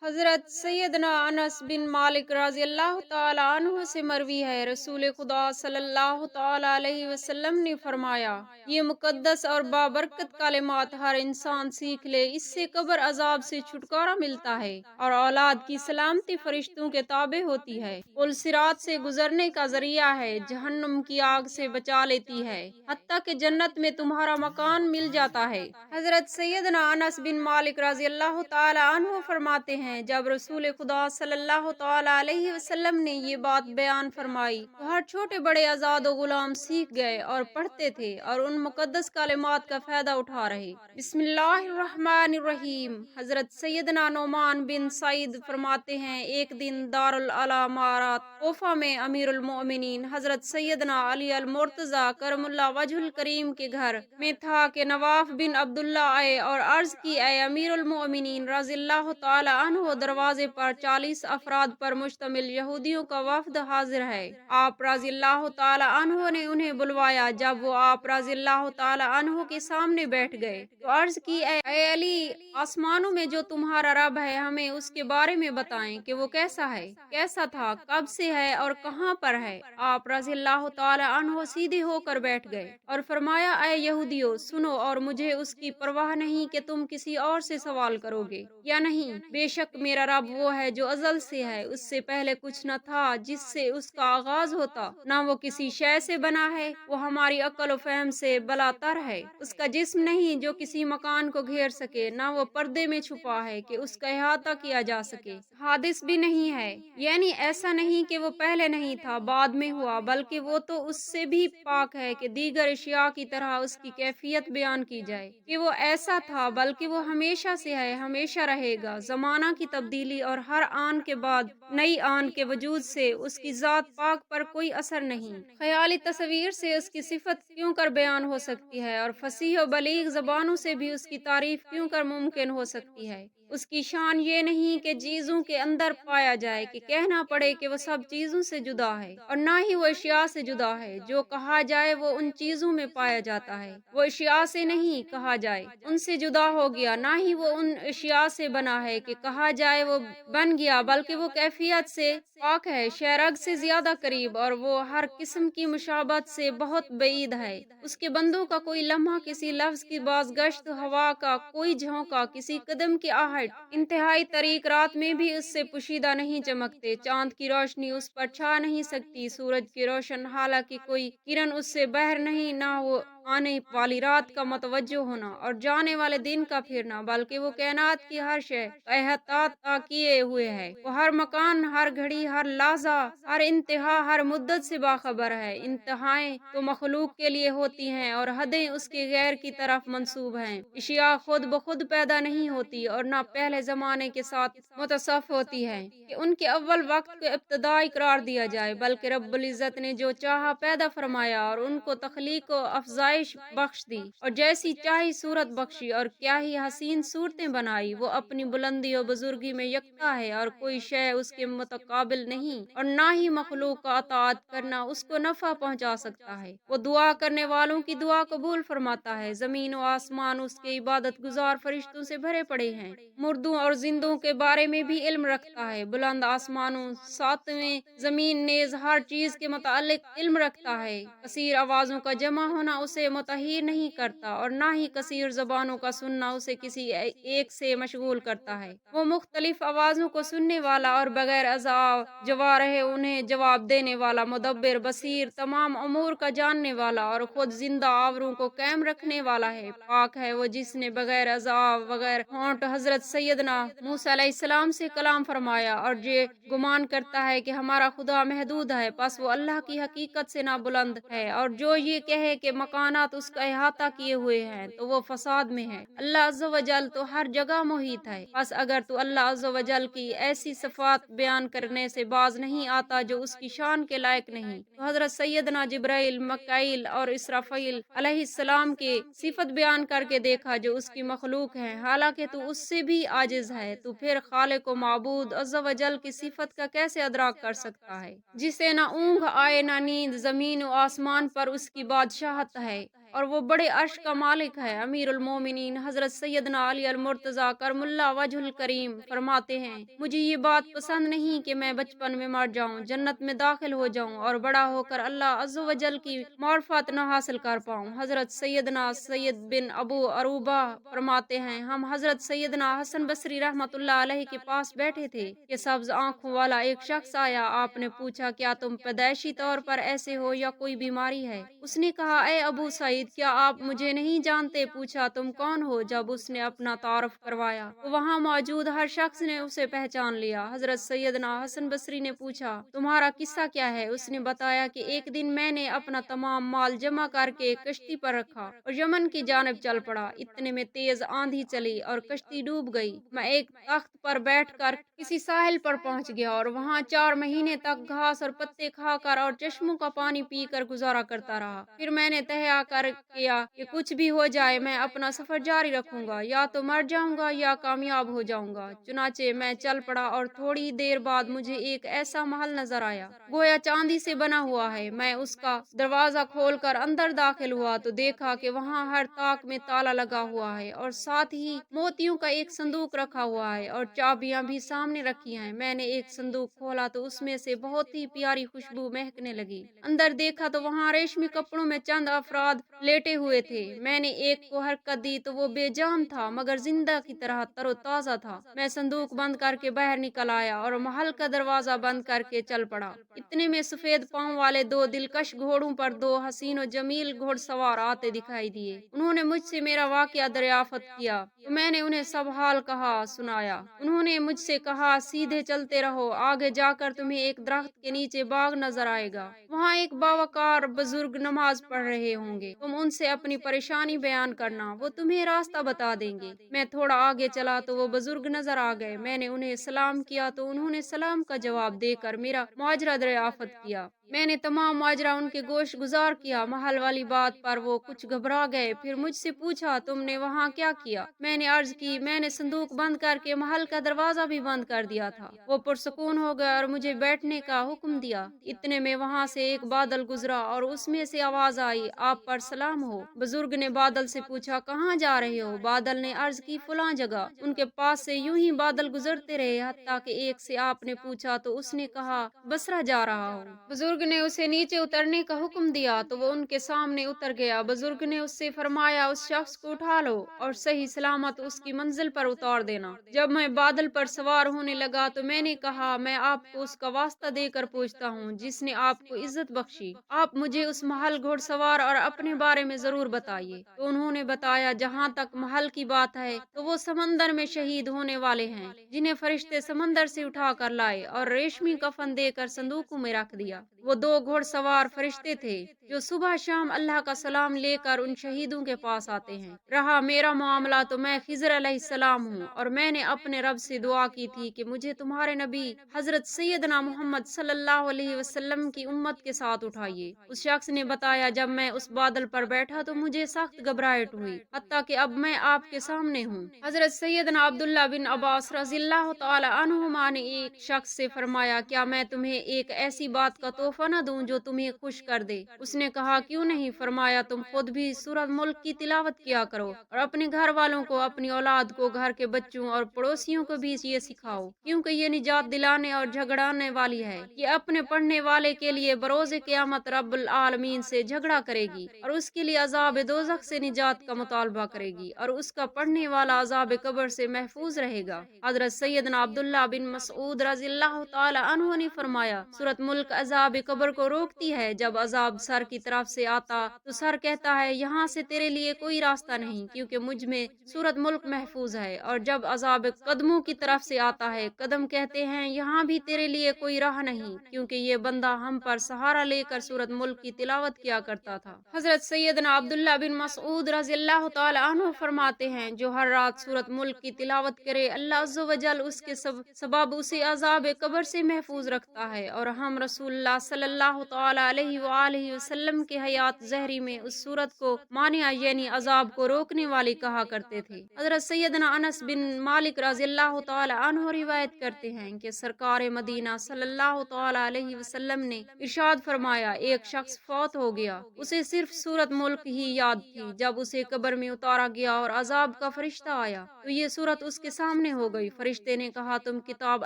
हज़रत सैयदना अनस बिन मालिक रज़ी अल्लाह ताला अन्हु से मरवी है, रसूल खुदा सल्लल्लाहु ताला अलैहि वसल्लम ने फरमाया, ये मुकद्दस और बाबरकत कलिमात हर इंसान सीख ले, इससे कब्र अजाब से छुटकारा मिलता है और औलाद की सलामती फरिश्तों के ताबे होती है। पुल सिरात से गुजरने का जरिया है, जहन्नुम की आग से बचा लेती है, हत्ता कि जन्नत में तुम्हारा मकान मिल जाता है। हज़रत सैयदना अनस बिन मालिक रज़ी अल्लाह ताला अन्हु फरमाते हैं, जब रसूल खुदा सल्लल्लाहु ताला अलैहि वसल्लम ने ये बात बयान फरमाई तो हर छोटे बड़े आजाद व गुलाम सीख गए और पढ़ते थे और उन मुकद्दस कलिमात का फायदा उठा रहे। बिस्मिल्लाहिर्रहमानिर्रहीम। हजरत सैयदना नोमान बिन सईद फरमाते हैं, एक दिन दारुल अला मारात कोफा में अमीरुल मोमिनीन हजरत सैयदना अली अल मुर्तजा करमुल्ला वजहुल करीम के घर में था कि नवाफ बिन अब्दुल्ला आए और अर्ज की, ए अमीरुल मोमिनीन रज़ियल्लाहु ताला अन्हु, दरवाजे पर 40 अफराद पर मुश्तमिल यहूदियों का वफद हाजिर है। आप रज़ियल्लाहु ताला अन्हु ने उन्हें बुलवाया। जब वो आप रज़ियल्लाहु ताला अन्हु के सामने बैठ गए तो अर्ज की, ए अली, आसमानों में जो तुम्हारा रब है, हमें उसके बारे में बताएं कि वो कैसा है, कैसा था, कब से है और कहाँ पर है। आप रज़ियल्लाहु ताला अन्हु सीधे होकर बैठ गए और फरमाया, ए यहूदियों, सुनो और मुझे उसकी परवाह नहीं कि तुम किसी और से सवाल करोगे या नहीं। बेशक मेरा रब वो है जो अजल से है, उससे पहले कुछ न था जिससे उसका आगाज होता, न वो किसी शय से बना है, वो हमारी अक्ल व फहम से बलातर है। उसका जिस्म नहीं जो किसी मकान को घेर सके, न वो पर्दे में छुपा है कि उसका इहाता किया जा सके, हादिस भी नहीं है, यानी ऐसा नहीं कि वो पहले नहीं था बाद में हुआ, बल्कि वो तो उससे भी पाक है कि दीगर अशिया की तरह उसकी कैफियत बयान की जाए कि वो ऐसा था, बल्कि वो हमेशा से है, हमेशा रहेगा। जमाना की तब्दीली और हर आन के बाद नई आन के वजूद से उसकी जात पाक पर कोई असर नहीं। ख्याली तस्वीर से उसकी सिफत क्यों कर बयान हो सकती है और फसीह और बलीग जबानों से भी उसकी तारीफ क्यों कर मुमकिन हो सकती है। उसकी शान ये नहीं कि चीजों के अंदर पाया जाए कि कहना पड़े कि वो सब चीजों से जुदा है, और ना ही वो अशिया से जुदा है। जो कहा जाए वो उन चीजों में पाया जाता है, वो अशिया से नहीं कहा जाए उनसे जुदा हो गया, ना ही वो उन अशिया से बना है कि कहा जाए वो बन गया, बल्कि वो कैफियत से पाक है, शरग से ज्यादा करीब, और वो हर किस्म की मुशाबत से बहुत बईद है। उसके बंदों का कोई लम्हा, किसी लफ्ज की बाज़गश्त, हवा का कोई झोंका, किसी कदम की आहट, इंतहाई तरीक रात में भी उससे पुशीदा नहीं चमकते। चांद की रोशनी उस पर छा नहीं सकती, सूरज की रोशन हालांकि कोई किरण उससे बहर नहीं, ना वो आने वाली रात का मतवज्जो होना और जाने वाले दिन का फिरना, बल्कि वो कायनात की हर शय का एहतात किए हुए है। वो हर मकान, हर घड़ी, हर लाजा, हर इंतहा, हर मुद्दत से बाखबर है। इंतहाएं तो मखलूक के लिए होती हैं और हदें उसके गैर की तरफ मंसूब हैं। अशिया खुद ब खुद पैदा नहीं होती और न पहले जमाने के साथ मुतसफ होती है कि उनके अव्वल वक्त को इब्तदाई करार दिया जाए, बल्कि रब्बुल इज्जत ने जो चाहा पैदा फरमाया और उनको तख्लीक व अफजाइश बख्श दी और जैसी चाही सूरत बख्शी और क्या ही हसीन सूरतें बनाई। वो अपनी बुलंदी और बुजुर्गी में यकता है और कोई शय उसके मुतकाबिल नहीं, और ना ही मखलूक का अताअत करना उसको नफा पहुंचा सकता है। वो दुआ करने वालों की दुआ कबूल फरमाता है। जमीन और आसमान उसके इबादत गुजार फरिश्तों से भरे पड़े हैं। मुर्दों और जिंदों के बारे में भी इल्म रखता है। बुलंद आसमानों, सातवें जमीन नेज हर चीज के मुतालिक इल्म रखता है। कसीर आवाजों का जमा होना उसे मुतहिर नहीं करता और ना ही कसीर जबानों का सुनना उसे किसी एक से मशगूल करता है। वो मुख्तलिफ आवाजों को सुनने वाला और बगैर अज़ा जवारह उन्हें जवाब देने वाला, मुदब्बिर, बसीर, तमाम अमूर का जानने वाला और खुद जिंदा आवरों को कायम रखने वाला है। पाक है वो जिसने बगैर अज़ा बगैर होंठ हजरत सैयदना मूसा अलैहिस्सलाम से कलाम फरमाया, और जो गुमान करता है कि हमारा खुदा महदूद है, बस वो अल्लाह की हकीकत से ना बुलंद है, और जो ये कहे कि मकानात उसका अहाता किए हुए हैं तो वो फसाद में है। अल्लाह अज़्ज़ व जल तो हर जगह मुहित है। बस अगर तू अल्लाह अज़्ज़ व जल की ऐसी सिफात बयान करने से बाज नहीं आता जो उसकी शान के लायक नहीं, तो हजरत सैयदना जिब्राइल, मकाइल और इसराफील अलैहिस्सलाम के सिफत बयान करके देखा जो उसकी मखलूक है, हालांकि तू उससे भी आजिज है। तो फिर खालिक व माबूद अज़्ज़ व जल की सिफत का कैसे अदराक कर सकता है, जिसे ना ऊँघ आए ना नींद, जमीन और आसमान पर उसकी बादशाहत है। और वो बड़े अर्श का मालिक है। अमीरुल मोमिनीन हजरत सैयदना अली अल मुर्तजा करमुल्ला वजहुल करीम फरमाते हैं, मुझे ये बात पसंद नहीं कि मैं बचपन में मर जाऊं, जन्नत में दाखिल हो जाऊं और बड़ा होकर अल्लाह अज़्ज़ व जल की मार्फत न हासिल कर पाऊं। हजरत सैयदना सैयद बिन अबू अरूबा फरमाते हैं, हम हजरत सैयदना हसन बसरी रहमतुल्लाह अलैहि के पास बैठे थे कि सब्ज आंखों वाला एक शख्स आया। आपने पूछा, क्या तुम पैदाइशी तौर पर ऐसे हो या कोई बीमारी है? उसने कहा, ए अबू सईद, क्या आप मुझे नहीं जानते? पूछा, तुम कौन हो? जब उसने अपना तारुफ करवाया तो वहाँ मौजूद हर शख्स ने उसे पहचान लिया। हजरत सैयदना हसन बसरी ने पूछा, तुम्हारा किस्सा क्या है? उसने बताया कि एक दिन मैंने अपना तमाम माल जमा करके कश्ती पर रखा और यमन की जानिब चल पड़ा। इतने में तेज आंधी चली और कश्ती डूब गई। मैं एक तख्त पर बैठकर किसी साहिल पर पहुंच गया और वहां 4 महीने तक घास और पत्ते खाकर और चश्मों का पानी पीकर गुजारा करता रहा। फिर मैंने तय कर किया कि कुछ भी हो जाए मैं अपना सफर जारी रखूंगा, या तो मर जाऊंगा या कामयाब हो जाऊंगा। चुनाचे मैं चल पड़ा और थोड़ी देर बाद मुझे एक ऐसा महल नजर आया, गोया चांदी से बना हुआ है। मैं उसका दरवाजा खोलकर अंदर दाखिल हुआ तो देखा कि वहाँ हर ताक में ताला लगा हुआ है और साथ ही मोतियों का एक संदूक रखा हुआ है और चाबियां भी सामने रखी हैं। मैंने एक संदूक खोला तो उसमें से बहुत ही प्यारी खुशबू महकने लगी। अंदर देखा तो वहाँ रेशमी कपड़ों में चंद अफराद लेटे हुए थे। मैंने एक को हरकत दी तो वो बेजान था मगर जिंदा की तरह तरोताजा था। मैं संदूक बंद करके बाहर निकल आया और महल का दरवाजा बंद करके चल पड़ा। इतने में सफेद पांव वाले 2 दिलकश घोड़ों पर 2 हसीन और जमील घोड़सवार आते दिखाई दिए। उन्होंने मुझसे मेरा वाकया दरियाफ्त किया तो मैंने उन्हें सब हाल कहा सुनाया। उन्होंने मुझसे कहा, सीधे चलते रहो, आगे जाकर तुम्हें एक दरख्त के नीचे बाग नजर आएगा। वहाँ एक बावकार बुजुर्ग नमाज पढ़ रहे होंगे। तुम उनसे अपनी परेशानी बयान करना, वो तुम्हें रास्ता बता देंगे। मैं थोड़ा आगे चला तो वो बुजुर्ग नजर आ गए। मैंने उन्हें सलाम किया तो उन्होंने सलाम का जवाब देकर मेरा मुआजरा दरियाफ्त किया। मैंने तमाम मुआजरा उनके गोश गुजार किया। महल वाली बात पर वो कुछ घबरा गए। फिर मुझसे पूछा, तुमने वहाँ क्या किया? मैंने अर्ज की, मैंने संदूक बंद करके महल का दरवाजा भी बंद कर दिया था। वो पुरसुकून हो गया और मुझे बैठने का हुक्म दिया। इतने में वहाँ से एक बादल गुजरा और उसमें से आवाज आई, आप पर सलाम हो। बुजुर्ग ने बादल से पूछा, कहाँ जा रहे हो? बादल ने अर्ज की, फलां जगह। उनके पास से यूं ही बादल गुजरते रहे हत्ता कि एक से आपने पूछा तो उसने कहा, बसरा जा रहा हूँ। बुजुर्ग ने उसे नीचे उतरने का हुक्म दिया तो वो उनके सामने उतर गया। बुजुर्ग ने उससे फरमाया, उस शख्स को उठा लो और सही सलामत उसकी मंजिल पर उतार देना। जब मैं बादल पर सवार होने लगा तो मैंने कहा, मैं आपको उसका वास्ता देकर पूछता हूँ जिसने आपको इज्जत बख्शी। आप मुझे उस महल घोड़सवार और अपने बारे में जरूर बताइए। तो उन्होंने बताया, जहाँ तक महल की बात है तो वो समंदर में शहीद होने वाले हैं, जिन्हें फरिश्ते समंदर से उठा कर लाए और रेशमी कफन देकर संदूकों में रख दिया। वो 2 घोड़सवार फरिश्ते थे जो सुबह शाम अल्लाह का सलाम लेकर उन शहीदों के पास आते हैं। रहा मेरा मामला तो मैं खिज़र अलैहिस्सलाम हूँ और मैंने अपने रब से दुआ की थी कि मुझे तुम्हारे नबी हजरत सैयदना मोहम्मद सल्लल्लाहु अलैहि वसल्लम की उम्मत के साथ उठाइए। उस शख्स ने बताया, जब मैं उस बादल पर बैठा तो मुझे सख्त घबराहट हुई, हत्ता कि अब मैं आपके सामने हूँ। हजरत सैयदना अब्दुल्ला बिन अब्बास रज़ियल्लाहु तआला अन्हुमा ने एक शख्स से फरमाया, क्या मैं तुम्हें एक ऐसी बात का तोहफा न दूं जो तुम्हें खुश कर दे? उसने कहा, क्यों नहीं? फरमाया, तुम खुद भी सूरत मुल्क की तिलावत किया करो और अपने घर वालों को, अपनी औलाद को, घर के बच्चों और पड़ोसियों को भी ये सिखाओ, क्योंकि ये निजात दिलाने और झगड़ाने वाली है। ये अपने पढ़ने वाले के लिए बरोज़े क़यामत रब्बुल आलमीन से झगड़ा करेगी और उसके लिए अज़ाब दोज़ख से निजात का मुतालबा करेगी और उसका पढ़ने वाला अज़ाब कब्र से महफूज रहेगा। हज़रत सैयदना अब्दुल्ला बिन मसऊद रज़ियल्लाहु तआला अन्हु ने फरमाया, सूरत मुल्क अज़ाब कब्र को रोकती है। जब अज़ाब सर की तरफ से आता तो सर कहता है, यहाँ से तेरे लिए कोई रास्ता नहीं, क्योंकि मुझ में सूरत मुल्क महफूज है। और जब अज़ाब कदमों की तरफ से आता है, कदम कहते हैं, यहाँ भी तेरे लिए कोई राह नहीं, क्योंकि ये बंदा हम पर सहारा लेकर सूरत मुल्क की तिलावत किया करता था। हजरत सैयदना अब्दुल्ला बिन मसऊद रज़ियल्लाहु तआला अन्हु फरमाते हैं, जो हर रात सूरत मुल्क की तिलावत करे, अल्लाह अज़्ज़ व जल उसके सबब उसे अज़ाब कब्र से महफूज रखता है। और हम रसूलुल्लाह صلی اللہ تعالی علیہ وآلہ وسلم کے حیات ظہری میں اس صورت کو مانع یعنی عذاب کو روکنے والی کہا کرتے تھے۔ حضرت سیدنا انس بن مالک رضی اللہ تعالی عنہ روایت کرتے ہیں کہ سرکار مدینہ صلی اللہ تعالی علیہ وسلم نے ارشاد فرمایا، ایک شخص فوت ہو گیا، اسے صرف سورت ملک ہی یاد تھی۔ جب اسے قبر میں اتارا گیا اور عذاب کا فرشتہ آیا تو یہ سورت اس کے سامنے ہو گئی۔ فرشتے نے کہا، تم کتاب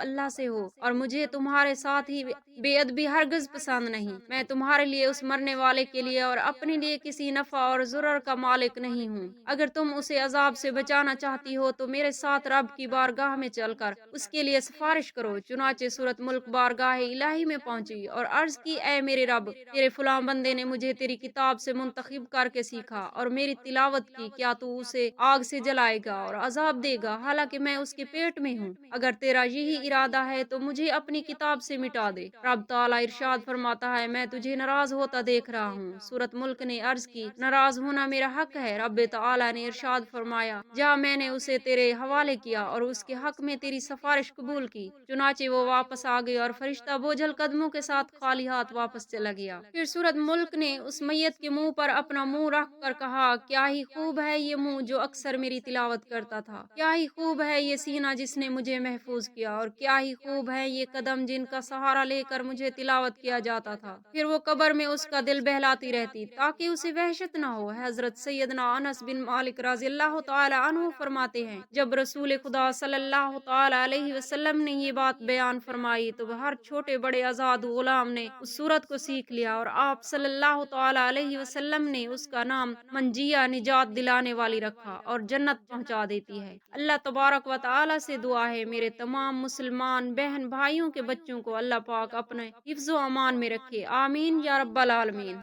اللہ سے ہو اور مجھے تمہارے ساتھ ہی بے ادبی ہرگز پسند نہیں۔ میں تمہارے لیے اس مرنے والے کے لیے اور اپنے لیے کسی نفع اور ضرر کا مالک نہیں ہوں۔ اگر تم اسے عذاب سے بچانا چاہتی ہو تو میرے ساتھ رب کی بارگاہ میں چل کر اس کے لیے سفارش کرو۔ چنانچہ سورت ملک بارگاہ الہی میں پہنچی اور عرض کی، اے میرے رب، تیرے فلاں بندے نے مجھے تیری کتاب سے منتخب کر کے سیکھا اور میری تلاوت کی، کیا تو اسے آگ سے جلائے گا اور عذاب دے گا حالانکہ میں اس کے پیٹ میں ہوں؟ اگر تیرا یہی ارادہ ہے تو مجھے اپنی کتاب سے مٹا دے۔ رب تعالیٰ ارشاد فرماتا ہے، میں تجھے ناراض ہوتا دیکھ رہا ہوں۔ سورت ملک نے عرض کی، ناراض ہونا میرا حق ہے۔ رب تعالیٰ نے ارشاد فرمایا، جا، میں نے اسے تیرے حوالے کیا اور اس کے حق میں تیری سفارش قبول کی۔ چنانچہ وہ واپس آ گئی اور فرشتہ بوجھل قدموں کے ساتھ خالی ہاتھ واپس چلا گیا۔ پھر سورت ملک نے اس میت کے منہ پر اپنا منہ رکھ کر کہا، کیا ہی خوب ہے یہ منہ جو اکثر میری تلاوت کرتا تھا، کیا ہی خوب ہے یہ سینہ جس نے مجھے محفوظ کیا، اور کیا ہی خوب ہے یہ قدم جن کا سہارا لے کر مجھے تلاوت کیا جاتا تھا۔ پھر وہ قبر میں اس کا دل بہلاتی رہتی تاکہ اسے وحشت نہ ہو۔ حضرت سیدنا انس بن مالک رضی اللہ تعالی عنہ فرماتے ہیں، جب رسول خدا صلی اللہ تعالی علیہ وسلم نے یہ بات بیان فرمائی تو ہر چھوٹے بڑے آزاد غلام نے اس سورت کو سیکھ لیا اور آپ صلی اللہ تعالی علیہ وسلم نے اس کا نام منجیہ نجات دلانے والی رکھا اور جنت پہنچا دیتی ہے۔ اللہ تبارک و تعالی سے دعا ہے، میرے تمام مسلمان بہن بھائیوں کے بچوں کو اللہ پاک اپنے حفظ و امان میں رکھے، آمین یا رب العالمین۔